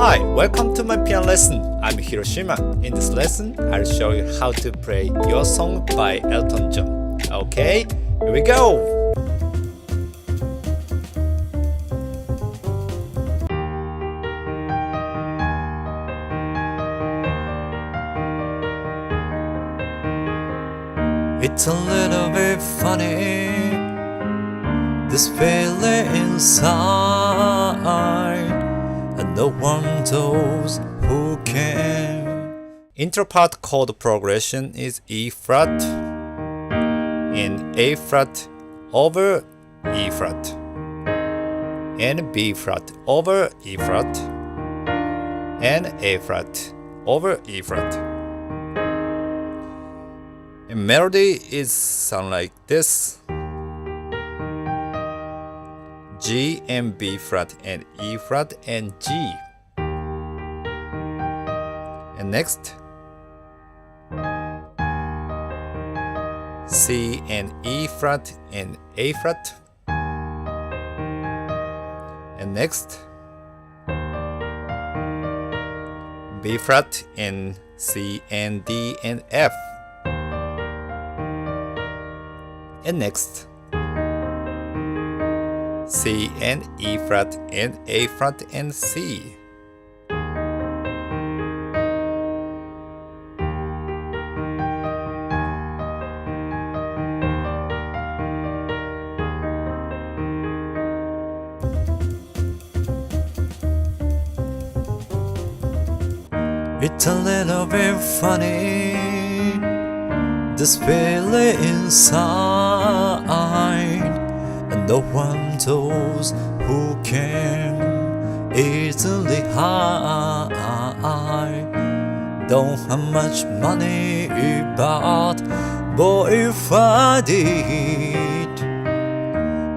Hi, welcome to my piano lesson. I'm Hiroshima. In this lesson, I'll show you how to play Your Song by Elton John. Okay, here we go! It's a little bit funny, this feeling inside, and no one knows who can. Intro part chord progression is E flat and A flat over E flat and B flat over E flat and A flat over E flat. And melody is sound like this: G and B flat and E flat and G. And next, C and E flat and A flat. And next, B flat and C and D and F. And next, C and E flat and A flat and C. It's a little bit funny, this feeling inside, and no one knows who can easily hide. Don't have much money, but boy, if I did,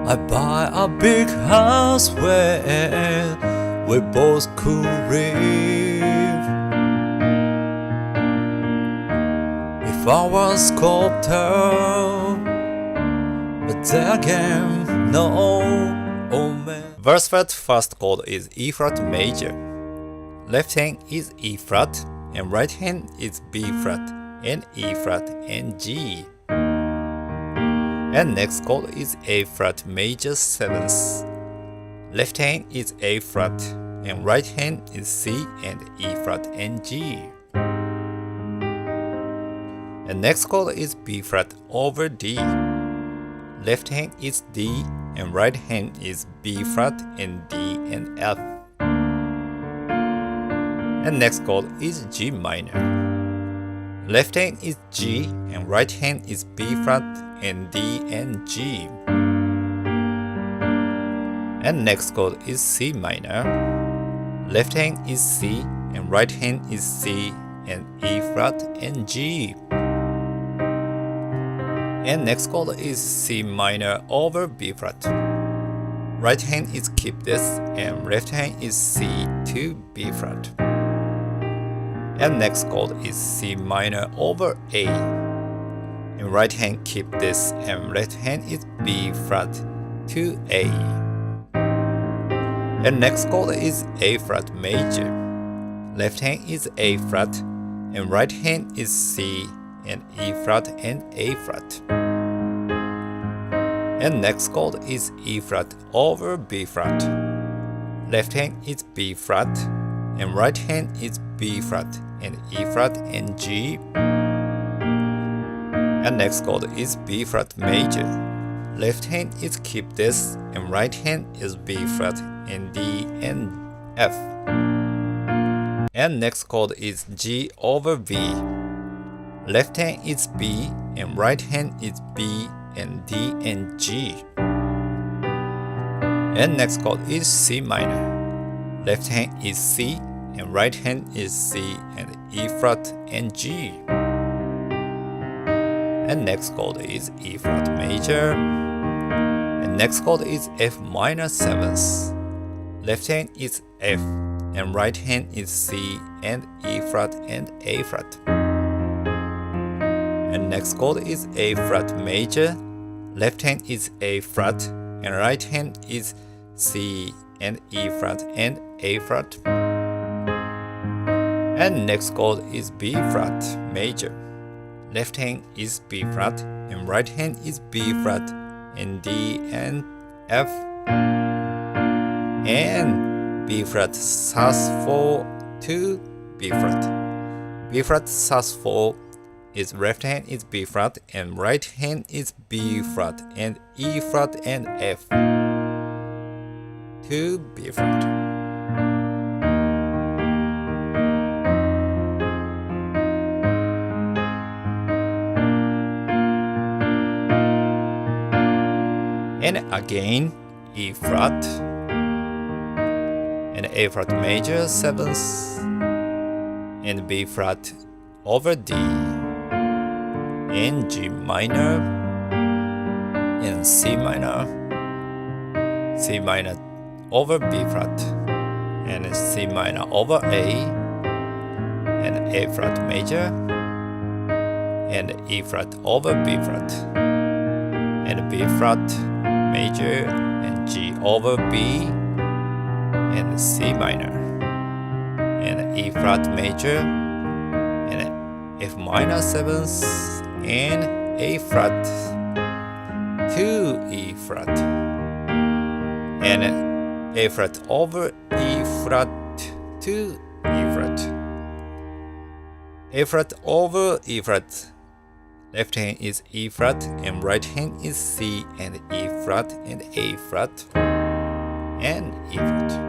I'd buy a big house where we both could live. If I was a sculptor, but then again, no, oh man. Verse flat first chord is E flat major. Left hand is E flat and right hand is B flat and E flat and G. And next chord is A flat major 7th. Left hand is A flat and right hand is C and E flat and G. And next chord is B flat over D. Left hand is D and right hand is B flat and D and F. And next chord is G minor. Left hand is G and right hand is B flat and D and G. And next chord is C minor. Left hand is C and right hand is C and E flat and G. And next chord is C minor over B flat. Right hand is keep this and left hand is C to B flat. And next chord is C minor over A. And right hand keep this and left hand is B flat to A. And next chord is A flat major. Left hand is A flat and right hand is C and E flat and A flat. And next chord is E flat over B flat. Left hand is B flat and right hand is B flat and E flat and G. And next chord is B flat major. Left hand is keep this and right hand is B flat and D and F. And next chord is G over B. Left hand is B and right hand is B and D and G. And next chord is C minor. Left hand is C and right hand is C and E flat and G. And next chord is E flat major. And next chord is F minor 7th. Left hand is F and right hand is C and E flat and A flat. And next chord is A flat major. Left hand is A flat and right hand is C and E flat and A flat. And next chord is B flat major. Left hand is B flat and right hand is B flat and D and F and B flat sus4 to B flat. B flat sus4 is left hand is B flat and right hand is B flat and E flat and F to B flat. And again E flat and A flat major 7th and B flat over D and G minor and C minor over B flat and C minor over A and A flat major and E flat over B flat and B flat major and G over B and C minor and E flat major and F minor 7th and A flat to E flat and A flat over E flat to E flat. A flat over E flat. Left hand is E flat and right hand is C and E flat and A flat and E flat.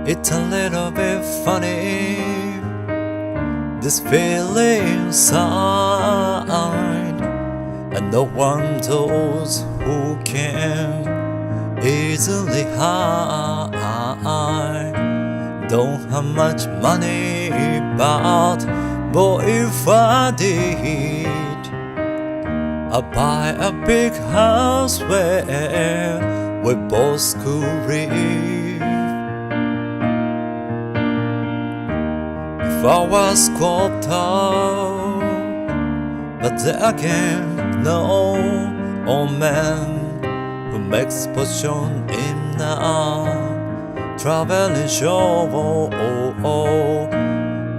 It's a little bit funny, this feeling inside, and no one knows who can easily hide. Don't have much money, but boy, if I did, I'd buy a big house where we both could live. If I was sculptor, but then again, no old man who makes potion in a traveling show.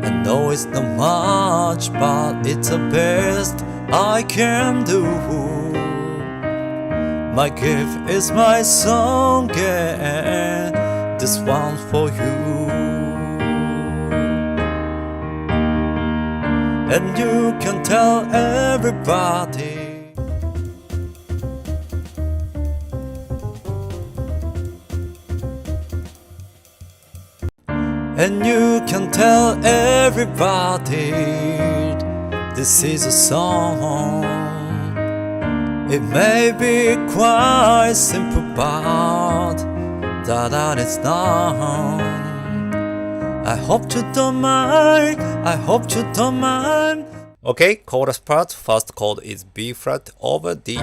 I know it's not much, but it's the best I can do. My gift is my song, and this one's for you. And you can tell everybody. And you can tell everybody this is a song. It may be quite simple, but that it's not. I hope you don't mind, I hope you don't mind. Okay, chorus part. First chord is B flat over D.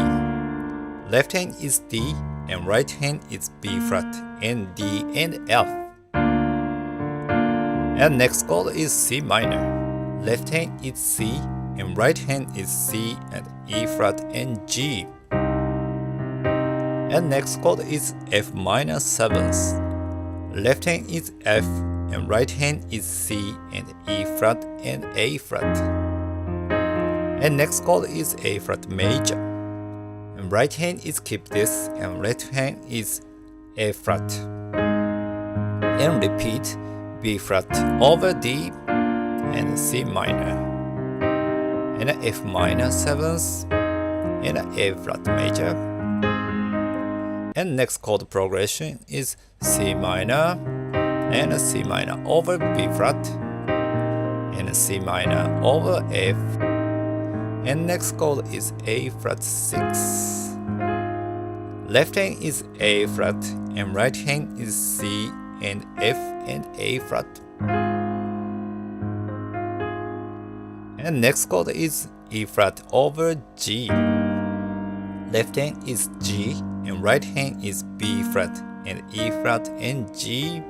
Left hand is D and right hand is B flat and D and F. And next chord is C minor. Left hand is C and right hand is C and E flat and G. And next chord is F minor 7th. Left hand is F and right hand is C and E flat and A flat. And next chord is A flat major. And right hand is keep this and left hand is A flat. And repeat B flat over D and C minor. And F minor 7th and A flat major. And next chord progression is C minor and C minor over B flat and C minor over F. And next chord is A flat 6. Left hand is A flat and right hand is C and F and A flat. And next chord is E flat over G. Left hand is G and right hand is B flat and E flat and G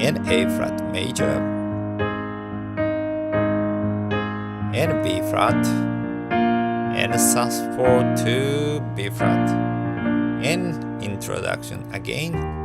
and A flat major and B flat and sus4 to B flat and introduction again.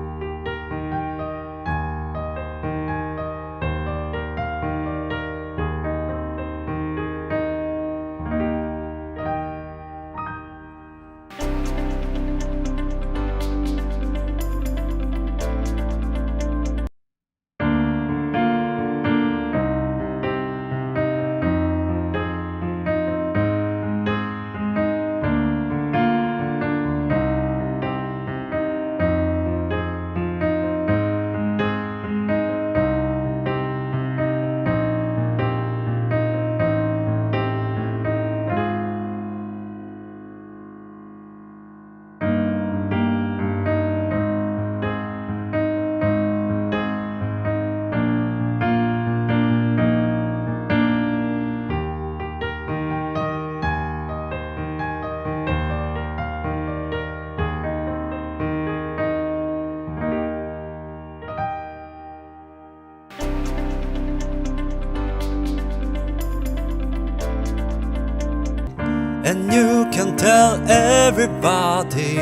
And you can tell everybody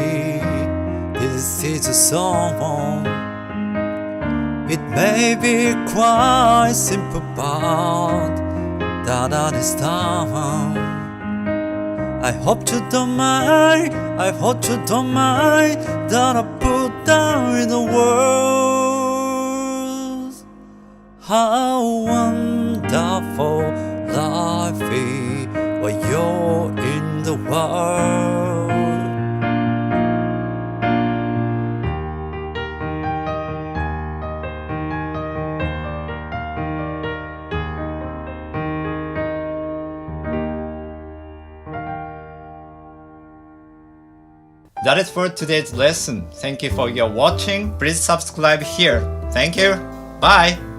this is a song. It may be quite simple, but that is time. I hope you don't mind, I hope you don't mind that I put down in the words how wonderful life is while you're in the world. That is for today's lesson. Thank you for your watching. Please subscribe here. Thank you. Bye.